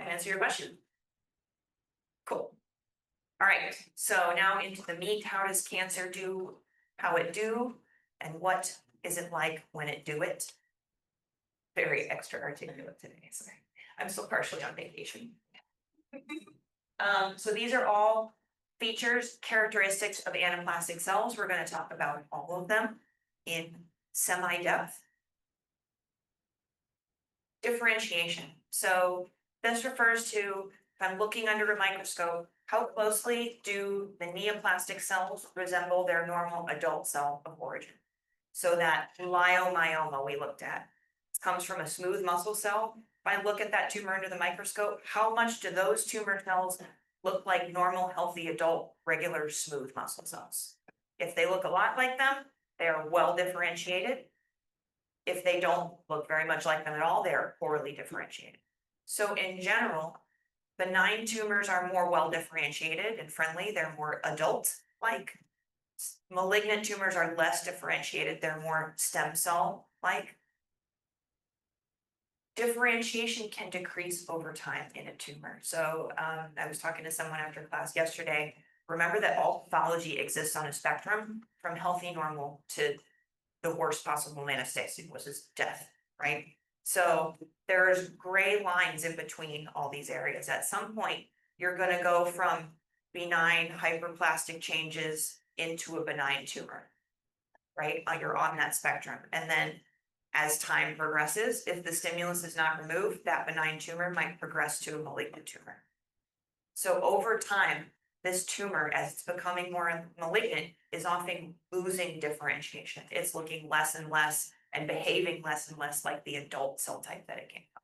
can answer your question. Cool. All right, so now into the meat. How does cancer do, how it do, and what is it like when it do it? Very extra articulate today, sorry. I'm still partially on vacation. So these are all features, characteristics of anaplastic cells. We're going to talk about all of them in semi-depth. Differentiation. So this refers to, if I'm looking under a microscope, how closely do the neoplastic cells resemble their normal adult cell of origin? So that leiomyoma we looked at comes from a smooth muscle cell. If I look at that tumor under the microscope, how much do those tumor cells look like normal, healthy, adult, regular, smooth muscle cells? If they look a lot like them, they are well differentiated. If they don't look very much like them at all, they are poorly differentiated. So in general, benign tumors are more well differentiated and friendly. They're more adult-like. Malignant tumors are less differentiated. They're more stem cell-like. Differentiation can decrease over time in a tumor. So I was talking to someone after class yesterday. Remember that all pathology exists on a spectrum from healthy, normal to the worst possible manifestation, which is death, right? So there's gray lines in between all these areas. At some point, you're going to go from benign hyperplastic changes into a benign tumor, right? You're on that spectrum. And then as time progresses, if the stimulus is not removed, that benign tumor might progress to a malignant tumor. So over time, this tumor, as it's becoming more malignant, is often losing differentiation. It's looking less and less and behaving less and less like the adult cell type that it came from.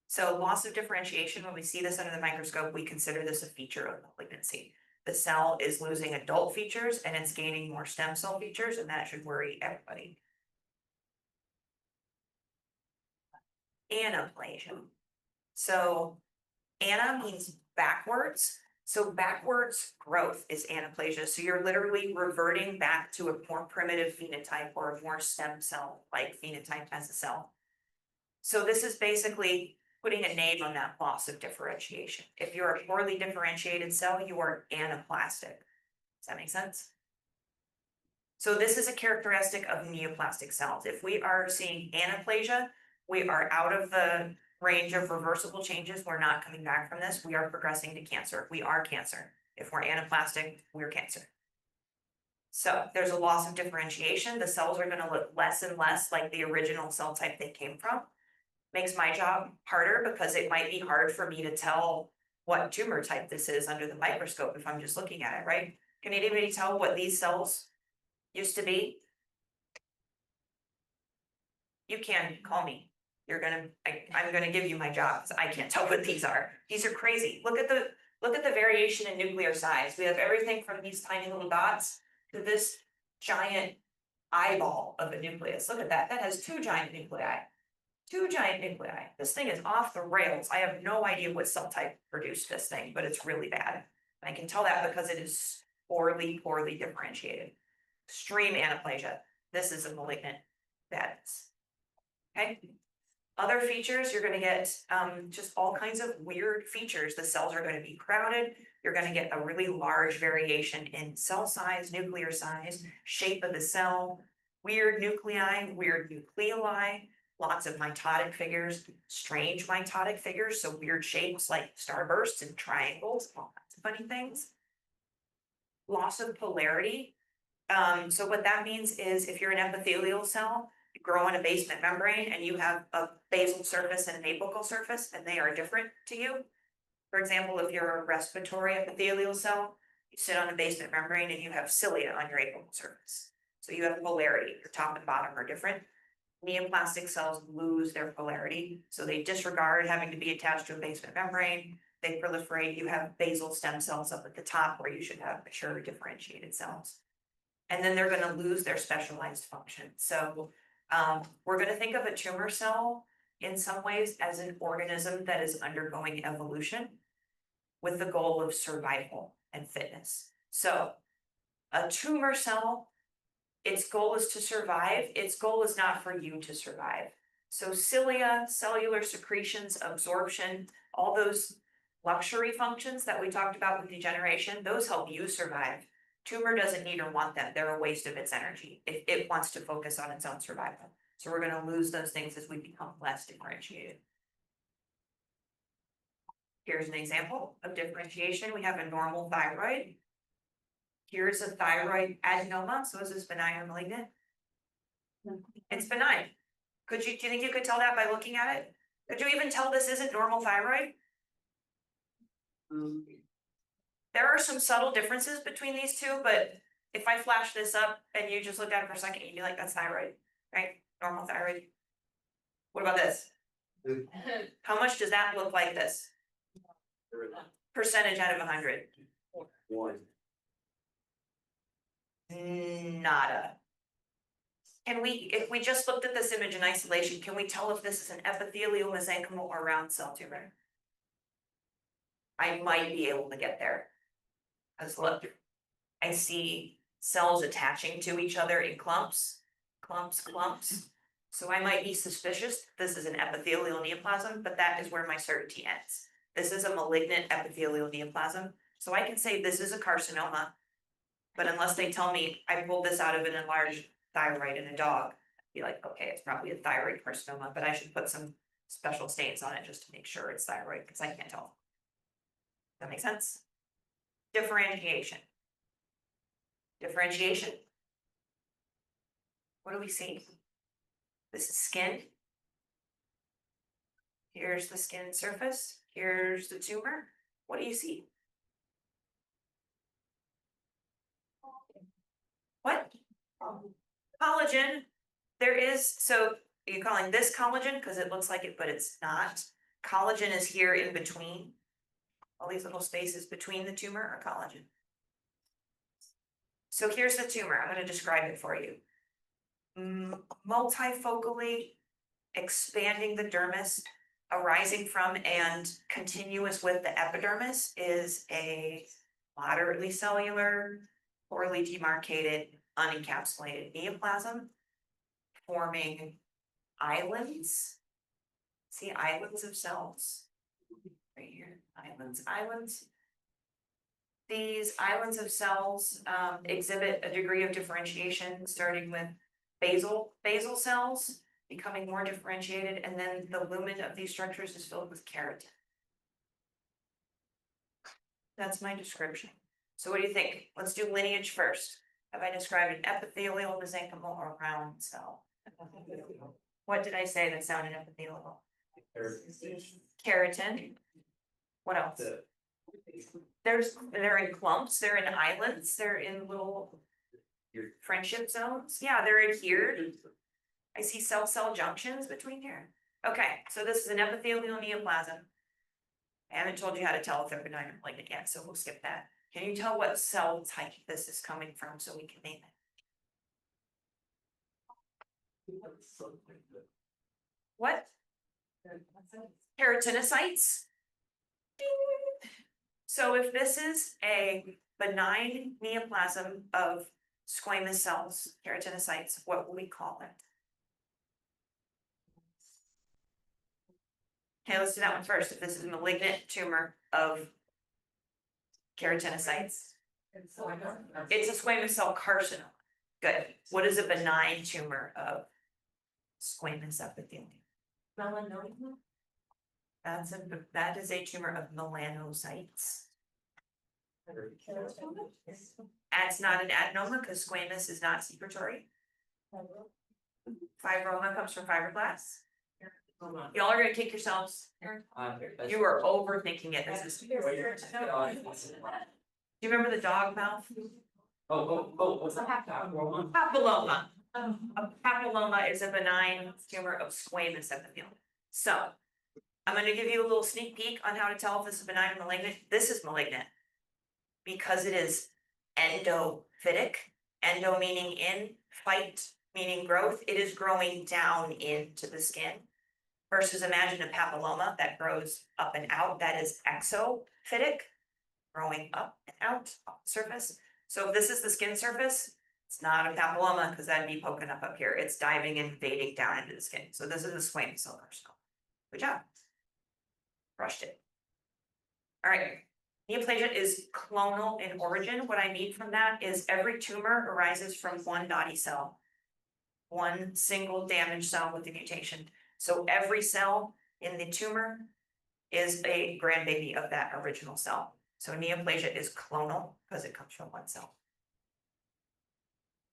So loss of differentiation, when we see this under the microscope, we consider this a feature of malignancy. The cell is losing adult features and it's gaining more stem cell features, and that should worry everybody. Anaplasia. So ana means backwards. So backwards growth is anaplasia. So you're literally reverting back to a more primitive phenotype or a more stem cell-like phenotype as a cell. So this is basically putting a name on that loss of differentiation. If you're a poorly differentiated cell, you are anaplastic. Does that make sense? So this is a characteristic of neoplastic cells. If we are seeing anaplasia, we are out of the range of reversible changes. We're not coming back from this. We are progressing to cancer. We are cancer. If we're anaplastic, we're cancer. So there's a loss of differentiation. The cells are going to look less and less like the original cell type they came from. Makes my job harder because it might be hard for me to tell what tumor type this is under the microscope if I'm just looking at it, right? Can anybody tell what these cells used to be? You can call me. I'm gonna give you my job because I can't tell what these are. These are crazy. Look at the variation in nuclear size. We have everything from these tiny little dots to this giant eyeball of a nucleus. Look at that. That has two giant nuclei. Two giant nuclei. This thing is off the rails. I have no idea what cell type produced this thing, but it's really bad. And I can tell that because it is poorly differentiated. Extreme anaplasia. This is a malignant badness. Okay. Other features, you're going to get just all kinds of weird features. The cells are going to be crowded. You're going to get a really large variation in cell size, nuclear size, shape of the cell, weird nuclei, weird nucleoli, lots of mitotic figures, strange mitotic figures, so weird shapes like starbursts and triangles, all kinds of funny things. Loss of polarity. So what that means is if you're an epithelial cell, you grow on a basement membrane and you have a basal surface and an apical surface, and they are different to you. For example, if you're a respiratory epithelial cell, you sit on a basement membrane and you have cilia on your apical surface. So you have polarity, your top and bottom are different. Neoplastic cells lose their polarity, so they disregard having to be attached to a basement membrane. They proliferate. You have basal stem cells up at the top where you should have mature differentiated cells. And then they're going to lose their specialized function. So we're going to think of a tumor cell in some ways as an organism that is undergoing evolution with the goal of survival and fitness. So a tumor cell, its goal is to survive. Its goal is not for you to survive. So cilia, cellular secretions, absorption, all those luxury functions that we talked about with degeneration, those help you survive. Tumor doesn't need or want them. They're a waste of its energy. It wants to focus on its own survival. So we're gonna lose those things as we become less differentiated. Here's an example of differentiation. We have a normal thyroid. Here's a thyroid adenoma. So is this benign or malignant? It's benign. Do you think you could tell that by looking at it? Could you even tell this isn't normal thyroid? There are some subtle differences between these two, but if I flash this up and you just look at it for a second, you'd be like, that's thyroid, right? Normal thyroid. What about this? How much does that look like this? Percentage out of 100. 1. Nada. Can we, if we just looked at this image in isolation, can we tell if this is an epithelial, mesenchymal, or round cell tumor? I might be able to get there. Because look, I see cells attaching to each other in clumps. So I might be suspicious this is an epithelial neoplasm, but that is where my certainty ends. This is a malignant epithelial neoplasm. So I can say this is a carcinoma, but unless they tell me I pulled this out of an enlarged thyroid in a dog, I'd be like, okay, it's probably a thyroid carcinoma, but I should put some special stains on it just to make sure it's thyroid, because I can't tell. That makes sense? Differentiation. Differentiation. What do we see? This is skin. Here's the skin surface. Here's the tumor. What do you see? What? Collagen. There is, so you're calling this collagen because it looks like it, but it's not. Collagen is here in between. All these little spaces between the tumor are collagen. So here's the tumor. I'm going to describe it for you. Multifocally expanding the dermis, arising from and continuous with the epidermis is a moderately cellular, poorly demarcated, unencapsulated neoplasm, forming islands. See islands of cells right here, islands. These islands of cells exhibit a degree of differentiation, starting with basal cells becoming more differentiated, and then the lumen of these structures is filled with keratin. That's my description. So what do you think? Let's do lineage first. Have I described an epithelial, mesenchymal, or round cell? What did I say that sounded epithelial? Keratin. What else? They're in clumps, they're in islands, they're in little friendship zones. Yeah, they're adhered. I see cell junctions between here. Okay, so this is an epithelial neoplasm. I haven't told you how to tell if they're benign or malignant yet, so we'll skip that. Can you tell what cell type this is coming from so we can name it? What? Keratinocytes. Ding. So if this is a benign neoplasm of squamous cells, keratinocytes, what will we call it? Okay, let's do that one first. If this is a malignant tumor of keratinocytes, it's a squamous cell carcinoma. Good. What is a benign tumor of squamous epithelium? Melanoma. That is a tumor of melanocytes. That's not an adenoma because squamous is not secretory. Fibroma comes from fibroblasts. Y'all are gonna kick yourselves. You are overthinking it. Do you remember the dog mouth? What's that? Papilloma. A papilloma is a benign tumor of squamous epithelium. So I'm going to give you a little sneak peek on how to tell if this is benign or malignant. This is malignant because it is endophytic. Endo meaning in, phyte meaning growth. It is growing down into the skin. Versus imagine a papilloma that grows up and out. That is exophytic, growing up and out off the surface. So if this is the skin surface, It's not a papilloma because that'd be poking up here. It's diving and invading down into the skin. So this is a squamous cell carcinoma. Good job. Brushed it. All right. Neoplasia is clonal in origin. What I need from that is every tumor arises from one body cell. One single damaged cell with a mutation. So every cell in the tumor is a grandbaby of that original cell. So neoplasia is clonal because it comes from one cell.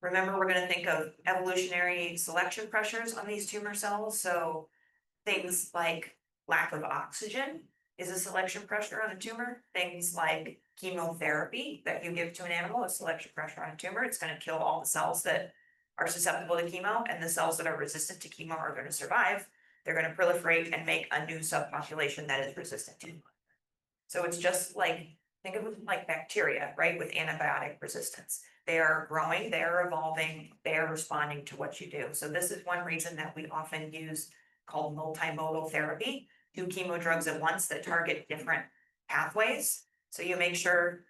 Remember, we're going to think of evolutionary selection pressures on these tumor cells. So things like lack of oxygen is a selection pressure on a tumor. Things like chemotherapy that you give to an animal is selection pressure on a tumor. It's going to kill all the cells that are susceptible to chemo, and the cells that are resistant to chemo are going to survive. They're going to proliferate and make a new subpopulation that is resistant to chemo. So it's just like, think of it like bacteria, right? With antibiotic resistance. They are growing, they are evolving, they are responding to what you do. So this is one reason that we often use called multimodal therapy, 2 chemo drugs at once that target different pathways. So you make sure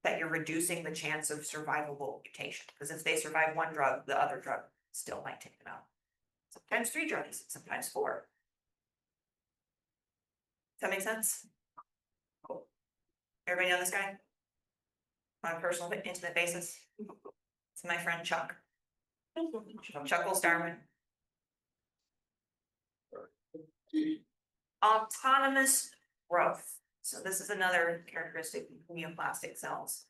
that you're reducing the chance of survivable mutation. Because if they survive one drug, the other drug still might take them out. Sometimes 3 drugs, sometimes 4. Does that make sense? Everybody know this guy? On a personal, intimate basis? It's my friend Chuck. Chuckles Darwin. Autonomous growth. So this is another characteristic of neoplastic cells.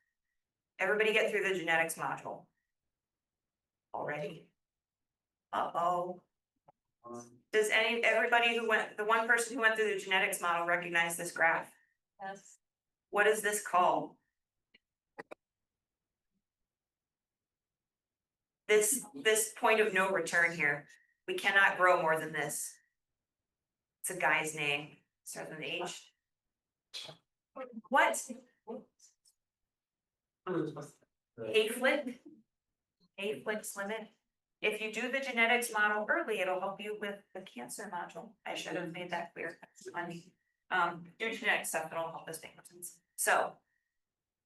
Everybody get through the genetics module already? Uh-oh. Does everybody who went, the one person who went through the genetics model recognize this graph? Yes. What is this called? This point of no return here. We cannot grow more than this. It's a guy's name. Starts with an H. What? Hayflick? Hayflick's limit. If you do the genetics model early, it'll help you with the cancer module. I should have made that clear. Do genetic stuff, it'll help us make sense. So,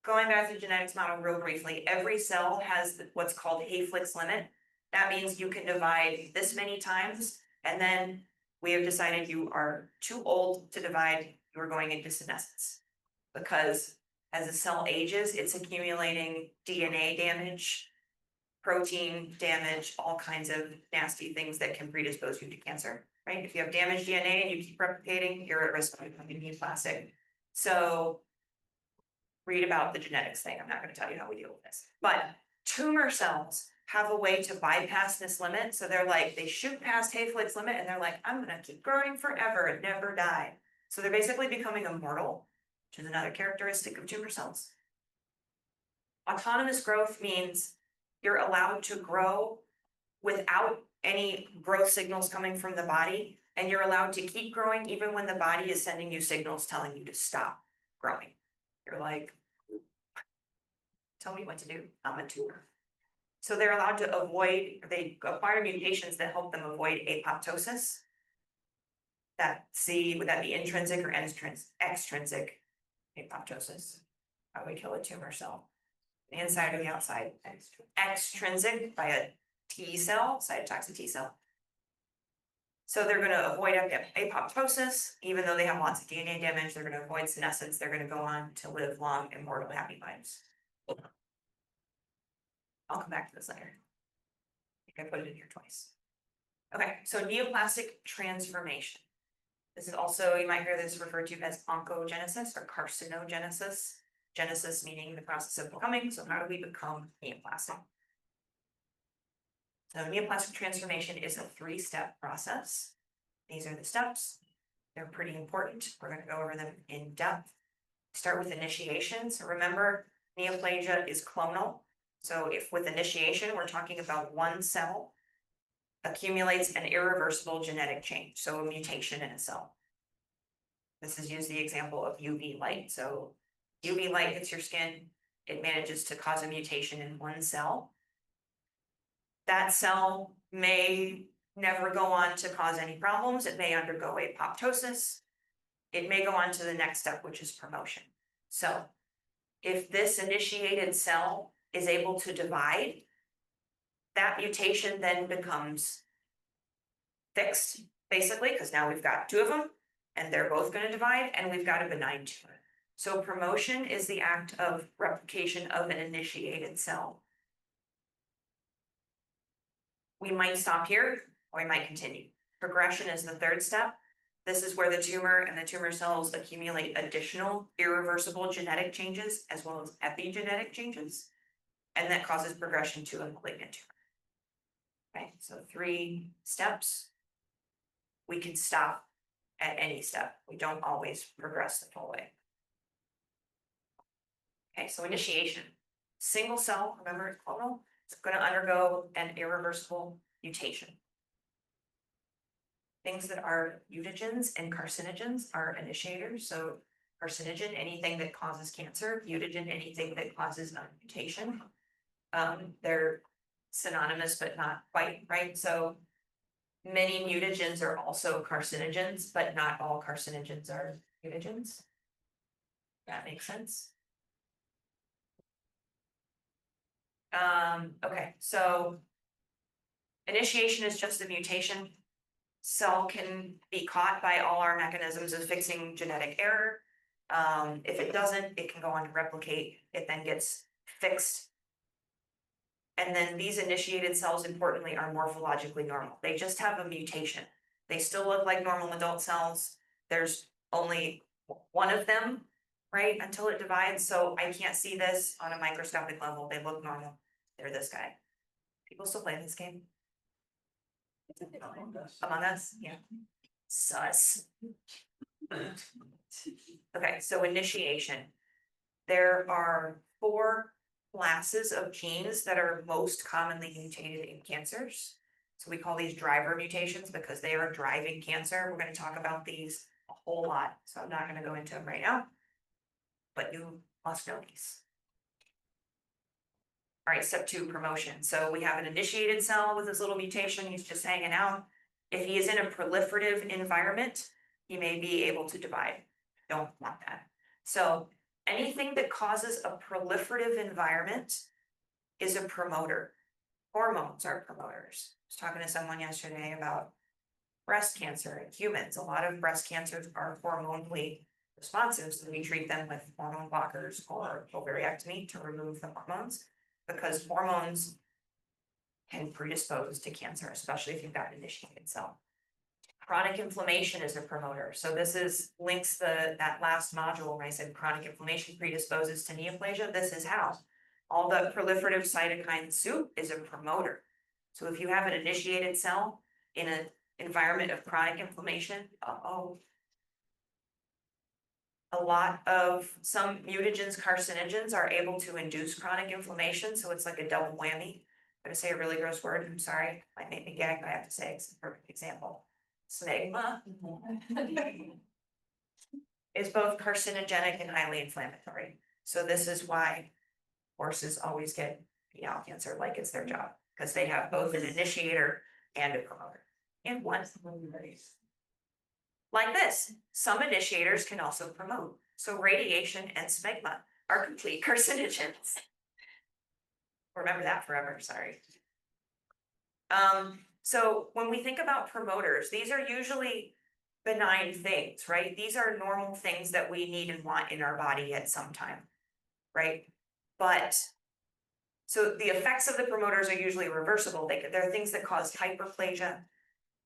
going back to the genetics model real briefly, every cell has what's called Hayflick's limit. That means you can divide this many times, and then we have decided you are too old to divide, you are going into senescence. Because as a cell ages, it's accumulating DNA damage, protein damage, all kinds of nasty things that can predispose you to cancer, right? If you have damaged DNA and you keep replicating, you're at risk of becoming neoplastic. So read about the genetics thing. I'm not going to tell you how we deal with this. But tumor cells have a way to bypass this limit. So they're like, they shoot past Hayflick's limit and they're like, I'm going to keep growing forever and never die. So they're basically becoming immortal, which is another characteristic of tumor cells. Autonomous growth means you're allowed to grow without any growth signals coming from the body, and you're allowed to keep growing even when the body is sending you signals telling you to stop growing. You're like, tell me what to do, I'm a tumor. So they're allowed to avoid, they acquire mutations that help them avoid apoptosis. Would that be intrinsic or extrinsic apoptosis? How do we kill a tumor cell? The inside or the outside? Extrinsic by a T cell, cytotoxic T cell. So they're going to avoid apoptosis, even though they have lots of DNA damage. They're going to avoid senescence. They're going to go on to live long, immortal, happy lives. I'll come back to this later. I think I put it in here twice. Okay, so neoplastic transformation. This is also, you might hear this referred to as oncogenesis or carcinogenesis. Genesis meaning the process of becoming. So how do we become neoplastic? So neoplastic transformation is a 3-step process. These are the steps. They're pretty important. We're going to go over them in depth. Start with initiation. So remember, neoplasia is clonal. So if with initiation, we're talking about one cell accumulates an irreversible genetic change. So a mutation in a cell. This is used the example of UV light. So UV light hits your skin. It manages to cause a mutation in one cell. That cell may never go on to cause any problems. It may undergo apoptosis. It may go on to the next step, which is promotion. So if this initiated cell is able to divide, that mutation then becomes fixed, basically, because now we've got two of them, and they're both gonna divide, and we've got a benign tumor. So promotion is the act of replication of an initiated cell. We might stop here, or we might continue. Progression is the third step. This is where the tumor and the tumor cells accumulate additional irreversible genetic changes as well as epigenetic changes. And that causes progression to a malignant tumor. Okay, so 3 steps. We can stop at any step. We don't always progress the full way. Okay, so initiation. Single cell, remember it's clonal, it's going to undergo an irreversible mutation. Things that are mutagens and carcinogens are initiators. So carcinogen, anything that causes cancer, mutagen, anything that causes a mutation. They're synonymous, but not quite, right? So many mutagens are also carcinogens, but not all carcinogens are mutagens. That makes sense. Okay, so initiation is just a mutation. Cell can be caught by all our mechanisms of fixing genetic error. If it doesn't, it can go on to replicate. It then gets fixed. And then these initiated cells, importantly, are morphologically normal. They just have a mutation. They still look like normal adult cells. There's only one of them, right, until it divides. So I can't see this on a microscopic level. They look normal. They're this guy. People still play this game? Among Us, yeah. Sus. Okay, so initiation. There are 4 classes of genes that are most commonly mutated in cancers. So we call these driver mutations because they are driving cancer. We're going to talk about these a whole lot, so I'm not going to go into them right now, but you must know these. All right, step 2, promotion. So we have an initiated cell with this little mutation. He's just hanging out. If he is in a proliferative environment, he may be able to divide. Don't want that. So anything that causes a proliferative environment is a promoter. Hormones are promoters. I was talking to someone yesterday about breast cancer in humans. A lot of breast cancers are hormonally responsive, so we treat them with hormone blockers or ovariectomy to remove the hormones, because hormones can predispose to cancer, especially if you've got an initiated cell. Chronic inflammation is a promoter. So this is links that last module when I said chronic inflammation predisposes to neoplasia. This is how. All the proliferative cytokine soup is a promoter. So if you have an initiated cell in an environment of chronic inflammation, a lot of some mutagens, carcinogens are able to induce chronic inflammation. So it's like a double whammy. I'm gonna say a really gross word. I'm sorry. Might make me gag, but I have to say it's a perfect example. Smegma is both carcinogenic and highly inflammatory. So this is why horses always get penile cancer like it's their job, because they have both an initiator and a promoter in one. Like this, some initiators can also promote. So radiation and smegma are complete carcinogens. Remember that forever, sorry. So when we think about promoters, these are usually benign things, right? These are normal things that we need and want in our body at some time, right? But so the effects of the promoters are usually reversible. They're things that cause hyperplasia,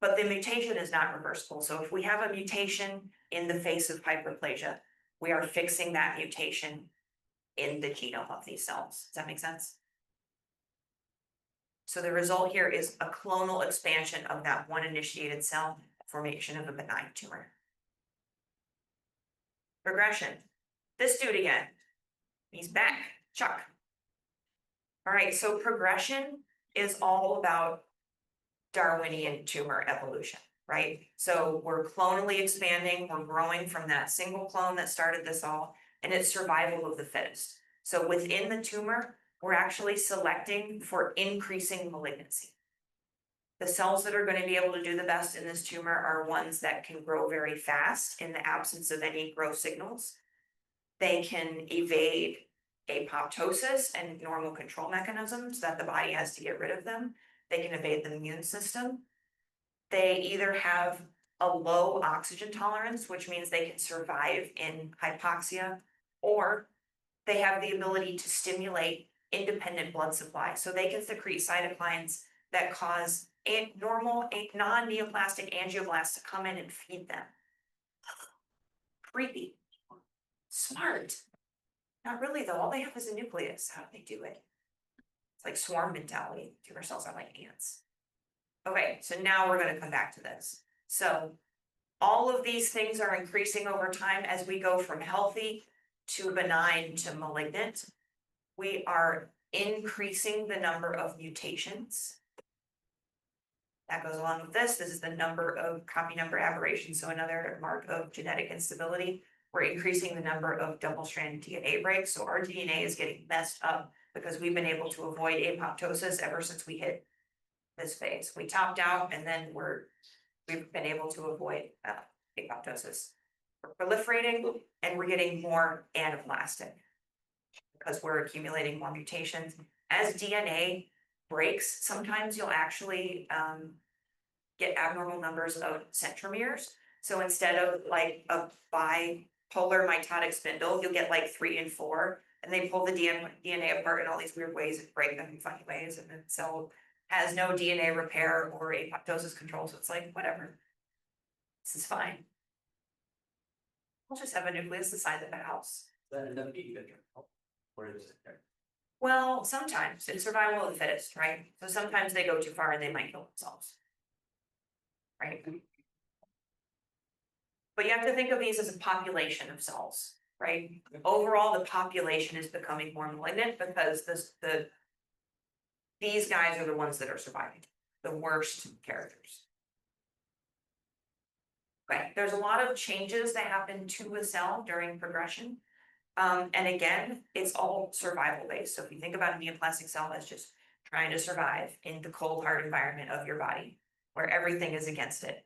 but the mutation is not reversible. So if we have a mutation in the face of hyperplasia, we are fixing that mutation in the genome of these cells. Does that make sense? So the result here is a clonal expansion of that one initiated cell, formation of a benign tumor. Progression. This dude again. He's back. Chuck. All right, so progression is all about Darwinian tumor evolution, right? So we're clonally expanding, we're growing from that single clone that started this all, and it's survival of the fittest. So within the tumor, we're actually selecting for increasing malignancy. The cells that are going to be able to do the best in this tumor are ones that can grow very fast in the absence of any growth signals. They can evade apoptosis and normal control mechanisms that the body has to get rid of them. They can evade the immune system. They either have a low oxygen tolerance, which means they can survive in hypoxia, or they have the ability to stimulate independent blood supply. So they can secrete cytokines that cause a non-neoplastic angioblasts to come in and feed them. Creepy. Smart. Not really though, all they have is a nucleus. How do they do it? It's like swarm mentality. Tumor cells are like ants. Okay, so now we're gonna come back to this. So all of these things are increasing over time as we go from healthy to benign to malignant. We are increasing the number of mutations. That goes along with this. This is the number of copy number aberrations, so another mark of genetic instability. We're increasing the number of double-stranded DNA breaks, so our DNA is getting messed up because we've been able to avoid apoptosis ever since we hit this phase. We topped out and then we've been able to avoid apoptosis. We're proliferating and we're getting more anaplastic because we're accumulating more mutations. As DNA breaks, sometimes you'll actually get abnormal numbers of centromeres. So instead of like a bipolar mitotic spindle, you'll get like 3 and 4, and they pull the DNA apart in all these weird ways and break them in funny ways, and the cell has no DNA repair or apoptosis control, so it's like, whatever. This is fine. We'll just have a nucleus the size of a house. That end up being good. Where is it there? Well, sometimes it's survival of the fittest, right? So sometimes they go too far and they might kill themselves. Right? But you have to think of these as a population of cells, right? Overall, the population is becoming more malignant because these guys are the ones that are surviving, the worst characters. Okay, there's a lot of changes that happen to a cell during progression. And again, it's all survival based. So if you think about a neoplastic cell as just trying to survive in the cold, hard environment of your body, where everything is against it.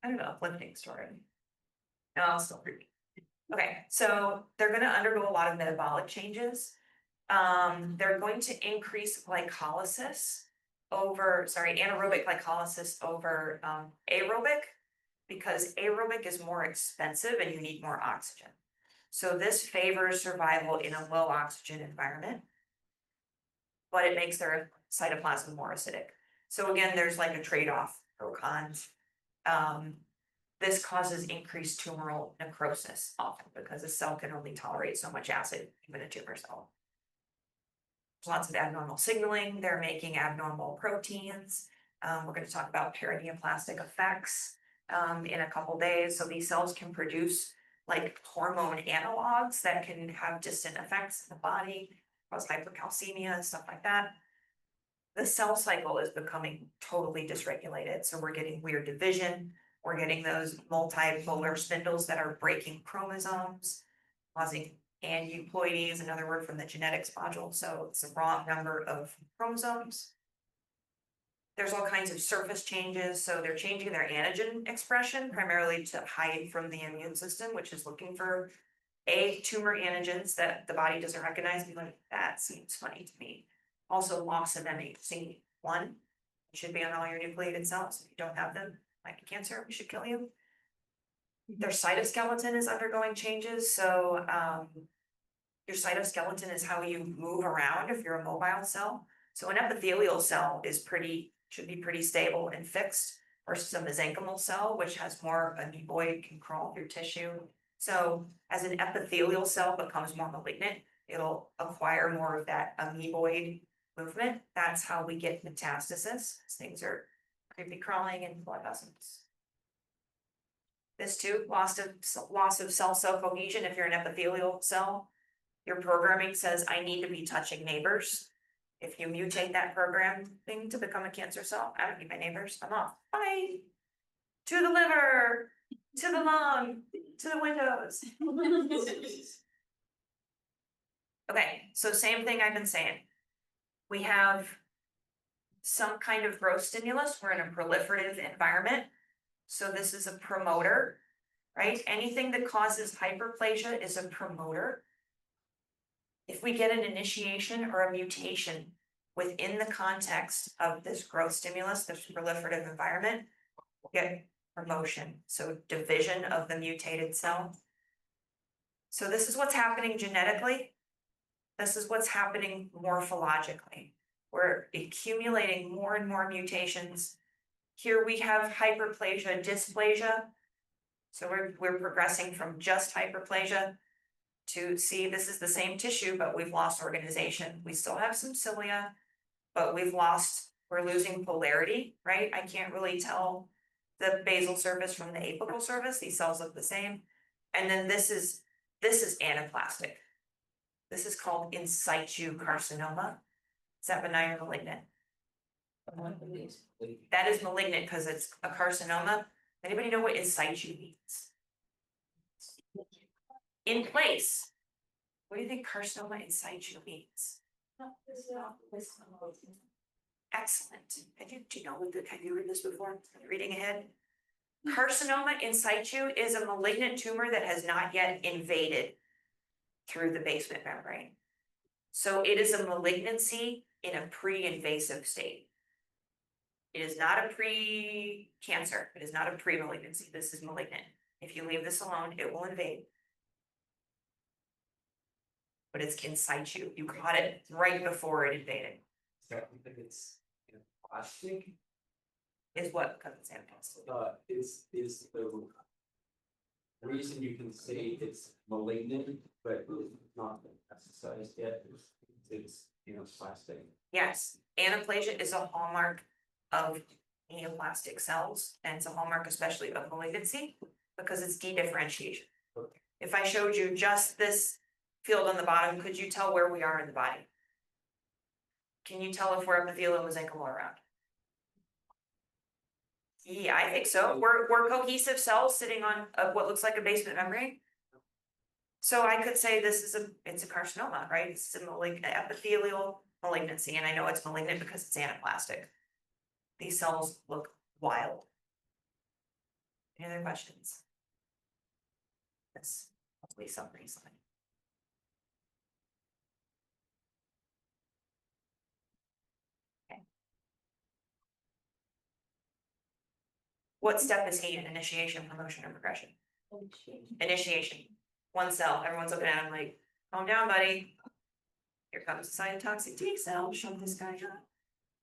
I don't know, uplifting story. No, I'll still read. Okay, so they're going to undergo a lot of metabolic changes. They're going to increase anaerobic glycolysis over aerobic, because aerobic is more expensive and you need more oxygen. So this favors survival in a low oxygen environment, but it makes their cytoplasm more acidic. So again, there's like a trade-off, pro cons. This causes increased tumoral necrosis often because a cell can only tolerate so much acid, even a tumor cell. There's lots of abnormal signaling. They're making abnormal proteins. We're going to talk about paraneoplastic effects in a couple days. So these cells can produce like hormone analogs that can have distant effects in the body, cause hypercalcemia and stuff like that. The cell cycle is becoming totally dysregulated. So we're getting weird division. We're getting those multipolar spindles that are breaking chromosomes, causing aneuploidies, another word from the genetics module. So it's the wrong number of chromosomes. There's all kinds of surface changes. So they're changing their antigen expression primarily to hide from the immune system, which is looking for tumor antigens that the body doesn't recognize. Be like, that seems funny to me. Also loss of MHC1. It should be on all your nucleated cells. If you don't have them, like a cancer, we should kill you. Their cytoskeleton is undergoing changes. So your cytoskeleton is how you move around if you're a mobile cell. So an epithelial cell should be pretty stable and fixed versus a mesenchymal cell, which has more amoeboid, can crawl through tissue. So as an epithelial cell becomes more malignant, it'll acquire more of that amoeboid movement. That's how we get metastasis. Things are creepy crawling in blood vessels. This too, loss of cell cohesion. If you're an epithelial cell, your programming says I need to be touching neighbors. If you mutate that programming to become a cancer cell, I don't need my neighbors. I'm off. Bye. To the liver, to the lung, to the windows. Okay, so same thing I've been saying. We have some kind of growth stimulus. We're in a proliferative environment. So this is a promoter, right? Anything that causes hyperplasia is a promoter. if we get an initiation or a mutation within the context of this growth stimulus, this proliferative environment, we'll get promotion, so division of the mutated cell. So this is what's happening genetically. This is what's happening morphologically. We're accumulating more and more mutations. Here we have hyperplasia, dysplasia. So we're progressing from just hyperplasia to see this is the same tissue, but we've lost organization. We still have some cilia, but we're losing polarity, right? I can't really tell the basal surface from the apical surface. These cells look the same. And then this is anaplastic. This is called in situ carcinoma. Is that benign or malignant? That is malignant because it's a carcinoma. Anybody know what in situ means? In place. What do you think carcinoma in situ means? Excellent. Do you know have you read this before? Reading ahead. Carcinoma in situ is a malignant tumor that has not yet invaded through the basement membrane. So it is a malignancy in a pre-invasive state. It is not a pre-cancer. It is not a pre-malignancy. This is malignant. If you leave this alone, it will invade. But it's in situ. You caught it right before it invaded. So I think it's plastic. Is what? Because it's anaplastic. Is the reason you can say it's malignant, but it's not metastasized yet, it's plastic. Yes, anaplasia is a hallmark of neoplastic cells, and it's a hallmark especially of malignancy because it's dedifferentiation. Okay. If I showed you just this field on the bottom, could you tell where we are in the body? Can you tell if we're epithelial, mesenchymal, or around? Yeah, I think so. We're cohesive cells sitting on what looks like a basement membrane. So I could say it's a carcinoma, right? It's a epithelial malignancy, and I know it's malignant because it's anaplastic. These cells look wild. Any other questions? Yes, hopefully some reason. Okay. What step is he in? Initiation, promotion, or progression? Initiation. One cell. Everyone's looking at him like, calm down, buddy. Here comes the cytotoxic T cell. Shove this guy up.